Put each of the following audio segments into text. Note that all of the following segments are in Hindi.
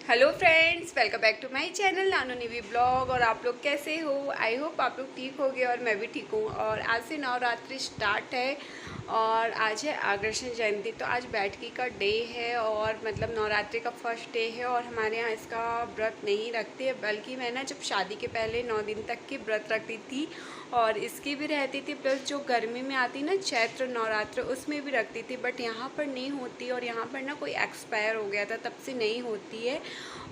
Hello friends, welcome back to my channel Nanu Nivi blog. और आप लोग कैसे हो? आई होप आप लोग ठीक होगे और मैं भी ठीक हूँ। और आज से नवरात्रि स्टार्ट है और आज है अग्रसर जयंती। तो आज बैठकी का डे है और मतलब नवरात्रि का फर्स्ट डे है। और हमारे यहाँ इसका व्रत नहीं रखते, बल्कि मैं ना जब शादी के पहले 9 दिन तक की व्रत रखती थी और इसकी भी रहती थी, प्लस जो गर्मी में आती ना चैत्र नवरात्र उसमें भी रखती थी। बट यहाँ पर नहीं होती और यहाँ पर ना कोई एक्सपायर हो गया था, तब से नहीं होती है।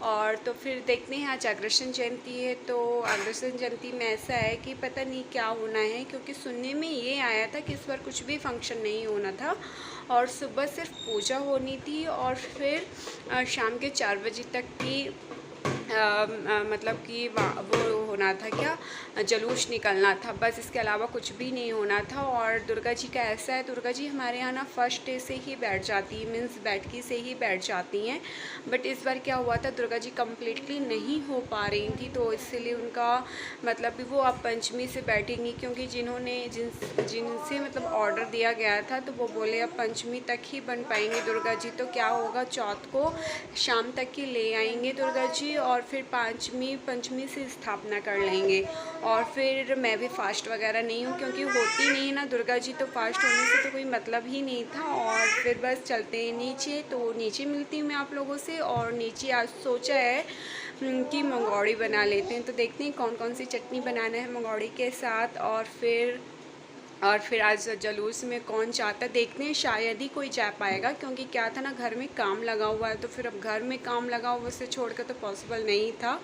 और तो फिर देखते हैं, आज अग्रसर जयंती है। तो अग्रसर जयंती में ऐसा है कि पता नहीं क्या होना है, क्योंकि सुनने में ये आया था कि इस बार कुछ भी फंक्शन नहीं होना था और सुबह सिर्फ पूजा होनी थी और फिर शाम के 4 बजे तक की मतलब कि वो होना था, क्या जलूस निकलना था, बस। इसके अलावा कुछ भी नहीं होना था। और दुर्गा जी का ऐसा है, दुर्गा जी हमारे यहाँ ना फर्स्ट डे से ही बैठ जाती है, मीन्स बैठकी से ही बैठ जाती हैं। बट इस बार क्या हुआ था, दुर्गा जी कम्प्लीटली नहीं हो पा रही थी, तो इसलिए उनका मतलब वो अब पंचमी से बैठेंगी, क्योंकि जिनसे मतलब ऑर्डर दिया गया था तो वो बोले अब पंचमी तक ही बन पाएंगे दुर्गा जी। तो क्या होगा, चौथ को शाम तक की ले आएंगे दुर्गा जी और फिर पंचमी से स्थापना कर लेंगे। और फिर मैं भी फास्ट वगैरह नहीं हूँ, क्योंकि होती नहीं है ना दुर्गा जी, तो फास्ट होने से तो कोई मतलब ही नहीं था। और फिर बस चलते हैं नीचे, तो नीचे मिलती हूँ मैं आप लोगों से। और नीचे आज सोचा है कि मंगौड़ी बना लेते हैं, तो देखते हैं कौन कौन सी चटनी बनाना है मंगौड़ी के साथ। और फिर आज जलूस में कौन चाहता, देखते हैं, शायद ही कोई जा पाएगा, क्योंकि क्या था ना, घर में काम लगा हुआ है। तो फिर अब घर में काम लगा हुआ से छोड़कर तो पॉसिबल नहीं था।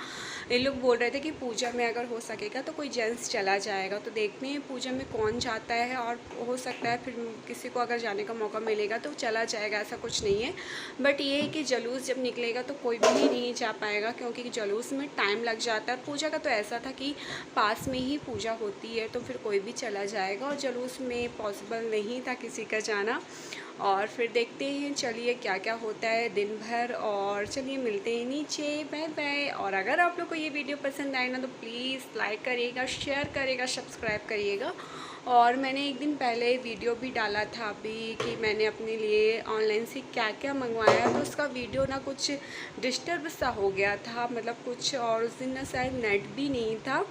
ये लोग बोल रहे थे कि पूजा में अगर हो सकेगा तो कोई जेंट्स चला जाएगा। तो देखते हैं पूजा में कौन जाता है, और हो सकता है फिर किसी को अगर जाने का मौका मिलेगा तो चला जाएगा, ऐसा कुछ नहीं है। बट ये है कि जलूस जब निकलेगा तो कोई भी नहीं जा पाएगा, क्योंकि जलूस में टाइम लग जाता है। पूजा का तो ऐसा था कि पास में ही पूजा होती है, तो फिर कोई भी चला जाएगा, और जलूस में पॉसिबल नहीं था किसी का जाना। और फिर देखते हैं, चलिए क्या क्या होता है दिन भर। और चलिए मिलते हैं नीचे, बाय बाय। और अगर आप लोग को ये वीडियो पसंद आए ना तो प्लीज़ लाइक करिएगा, शेयर करिएगा, सब्सक्राइब करिएगा। और मैंने एक दिन पहले वीडियो भी डाला था अभी कि मैंने अपने लिए ऑनलाइन से क्या क्या मंगवाया, तो उसका वीडियो ना कुछ डिस्टर्ब सा हो गया था, मतलब कुछ, और उस दिन ना शायद नेट भी नहीं था,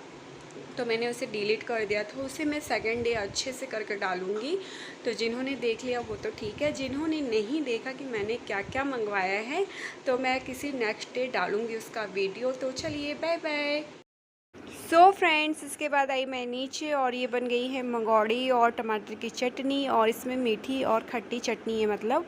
तो मैंने उसे डिलीट कर दिया था। उसे मैं सेकंड डे अच्छे से करके डालूँगी। तो जिन्होंने देख लिया वो तो ठीक है, जिन्होंने नहीं देखा कि मैंने क्या क्या मंगवाया है, तो मैं किसी नेक्स्ट डे डालूँगी उसका वीडियो। तो चलिए बाय बाय। सो फ्रेंड्स, इसके बाद आई मैं नीचे और ये बन गई है मंगौड़ी और टमाटर की चटनी, और इसमें मीठी और खट्टी चटनी है मतलब।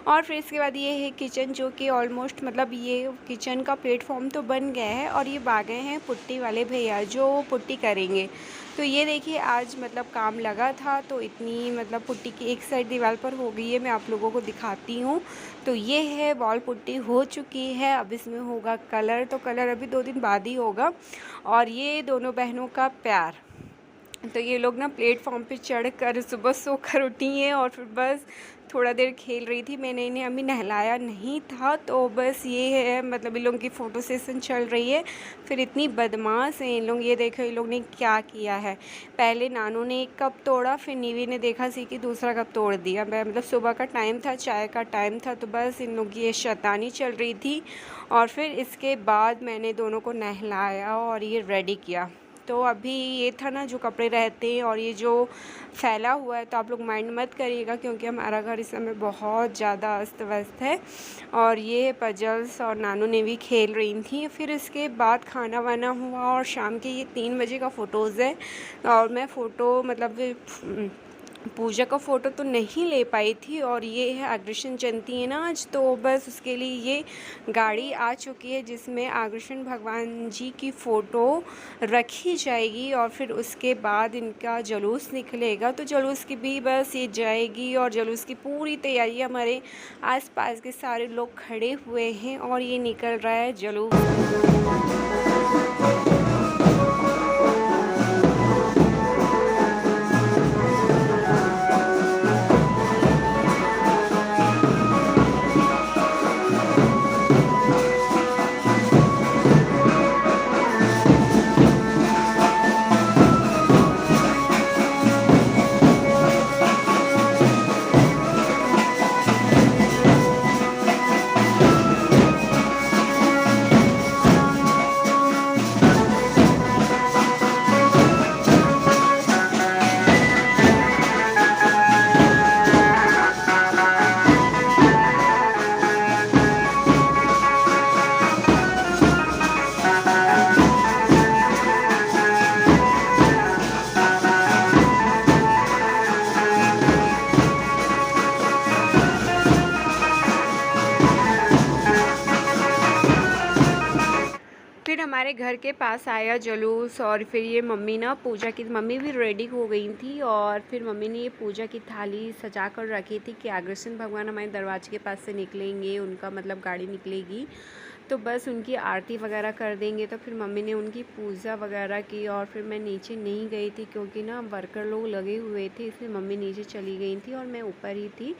और फिर इसके बाद ये है किचन, जो कि ऑलमोस्ट मतलब ये किचन का प्लेटफॉर्म तो बन गया है। और ये आ गए हैं पुट्टी वाले भैया जो पुट्टी करेंगे। तो ये देखिए आज मतलब काम लगा था, तो इतनी मतलब पुट्टी की एक साइड दीवार पर हो गई है, मैं आप लोगों को दिखाती हूँ। तो ये है वॉल पुट्टी हो चुकी है, अब इसमें होगा कलर, तो कलर अभी 2 दिन बाद ही होगा। और ये दोनों बहनों का प्यार, तो ये लोग ना प्लेटफॉर्म पे चढ़कर सुबह सोकर उठी हैं और फिर बस थोड़ा देर खेल रही थी। मैंने इन्हें अभी नहलाया नहीं था, तो बस ये है मतलब इन लोगों की फ़ोटो सेशन चल रही है। फिर इतनी बदमाश हैं इन लोग, ये देखो इन लोग ने क्या किया है। पहले नानू ने एक कप तोड़ा, फिर नीवी ने देखा सीखी दूसरा कप तोड़ दिया। मैं मतलब सुबह का टाइम था, चाय का टाइम था, तो बस इन लोग की ये शैतानी चल रही थी। और फिर इसके बाद मैंने दोनों को नहलाया और ये रेडी किया। तो अभी ये था ना जो कपड़े रहते हैं और ये जो फैला हुआ है, तो आप लोग माइंड मत करिएगा, क्योंकि हमारा घर इस समय बहुत ज़्यादा अस्त व्यस्त है। और ये पजल्स और नानू ने भी खेल रही थी। फिर इसके बाद खाना वाना हुआ और शाम के ये 3 बजे का फ़ोटोज़ है। और मैं फ़ोटो मतलब पूजा का फ़ोटो तो नहीं ले पाई थी। और ये है अग्रसर जयंती है ना आज, तो बस उसके लिए ये गाड़ी आ चुकी है जिसमें अग्रसर भगवान जी की फ़ोटो रखी जाएगी। और फिर उसके बाद इनका जुलूस निकलेगा, तो जुलूस की भी बस ये जाएगी। और जुलूस की पूरी तैयारी, हमारे आसपास के सारे लोग खड़े हुए हैं और ये निकल रहा है जुलूस। हमारे घर के पास आया जुलूस और फिर ये मम्मी ना पूजा की मम्मी भी रेडी हो गई थी और फिर मम्मी ने ये पूजा की थाली सजा कर रखी थी कि अग्रसेन भगवान हमारे दरवाजे के पास से निकलेंगे, उनका मतलब गाड़ी निकलेगी तो बस उनकी आरती वगैरह कर देंगे। तो फिर मम्मी ने उनकी पूजा वगैरह की और फिर मैं नीचे नहीं गई थी क्योंकि ना वर्कर लोग लगे हुए थे, इसलिए मम्मी नीचे चली गई थी और मैं ऊपर ही थी।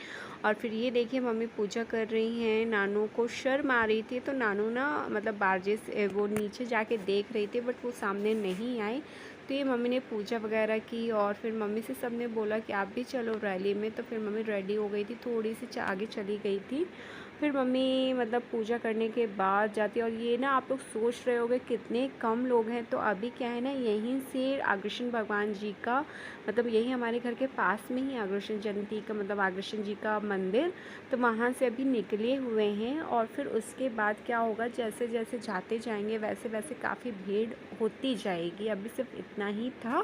और फिर ये देखिए मम्मी पूजा कर रही हैं, नानू को शर्म आ रही थी तो नानू ना मतलब बारजे से वो नीचे जाके देख रही थी बट वो सामने नहीं आई। तो ये मम्मी ने पूजा वगैरह की और फिर मम्मी से सब ने बोला कि आप भी चलो रैली में, तो फिर मम्मी रेडी हो गई थी, थोड़ी सी आगे चली गई थी। फिर मम्मी मतलब पूजा करने के बाद जाती है। और ये ना आप लोग सोच रहे होंगे कितने कम लोग हैं, तो अभी क्या है ना यहीं से अग्रसेन भगवान जी का मतलब यही हमारे घर के पास में ही अग्रसेन जयंती का मतलब अग्रसेन जी का मंदिर, तो वहाँ से अभी निकले हुए हैं। और फिर उसके बाद क्या होगा, जैसे जैसे जाते जाएंगे वैसे वैसे काफ़ी भीड़ होती जाएगी। अभी सिर्फ इतना ही था,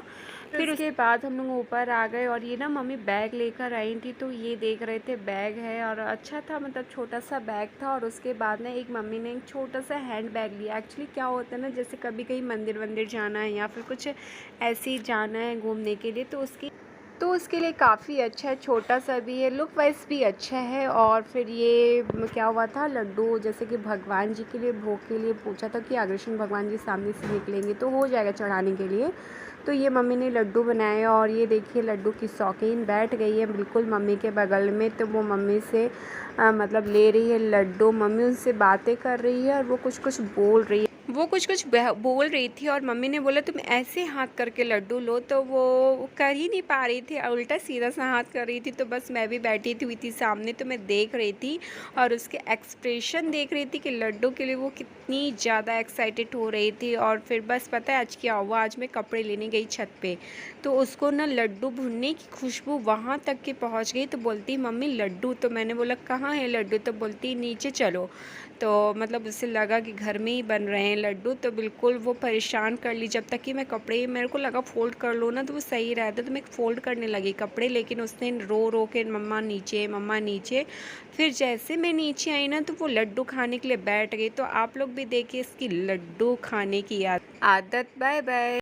फिर उसके बाद हम लोग ऊपर आ गए। और ये ना मम्मी बैग लेकर आई थी तो ये देख रहे थे बैग है और अच्छा था, मतलब छोटा सा बैग था। और उसके बाद ना एक मम्मी ने एक छोटा सा हैंड बैग लिया। एक्चुअली क्या होता है ना, जैसे कभी कहीं मंदिर वंदिर जाना है या फिर कुछ ऐसे ही जाना है घूमने के लिए तो उसके लिए काफ़ी अच्छा है, छोटा सा भी है, लुक वाइज भी अच्छा है। और फिर ये क्या हुआ था, लड्डू जैसे कि भगवान जी के लिए भोग के लिए पूछा था कि अग्रसेन भगवान जी सामने से निकलेंगे तो हो जाएगा चढ़ाने के लिए। तो ये मम्मी ने लड्डू बनाए और ये देखिए लड्डू की शौकीन बैठ गई है बिल्कुल मम्मी के बगल में। तो वो मम्मी से मतलब ले रही है लड्डू, मम्मी उनसे बातें कर रही है और वो कुछ कुछ बोल रही है। वो कुछ कुछ बोल रही थी और मम्मी ने बोला तुम ऐसे हाथ करके लड्डू लो, तो वो कर ही नहीं पा रही थी, उल्टा सीधा सा हाथ कर रही थी। तो बस मैं भी बैठी हुई थी सामने, तो मैं देख रही थी और उसके एक्सप्रेशन देख रही थी कि लड्डू के लिए वो कितनी ज़्यादा एक्साइटेड हो रही थी। और फिर बस पता है आज क्या हुआ, आज मैं कपड़े लेने गई छत पे, तो उसको ना लड्डू भुनने की खुशबू वहाँ तक के पहुँच गई। तो बोलती मम्मी लड्डू, तो मैंने बोला कहाँ है लड्डू, तो बोलती नीचे चलो। तो मतलब उससे लगा कि घर में ही बन रहे हैं लड्डू, तो बिल्कुल वो परेशान कर ली। जब तक कि मैं कपड़े मेरे को लगा फ़ोल्ड कर लो ना तो वो सही रहता, तो मैं फ़ोल्ड करने लगी कपड़े, लेकिन उसने रो रो के मम्मा नीचे मम्मा नीचे। फिर जैसे मैं नीचे आई ना तो वो लड्डू खाने के लिए बैठ गई। तो आप लोग भी देखिए इसकी लड्डू खाने की आदत। Bye bye.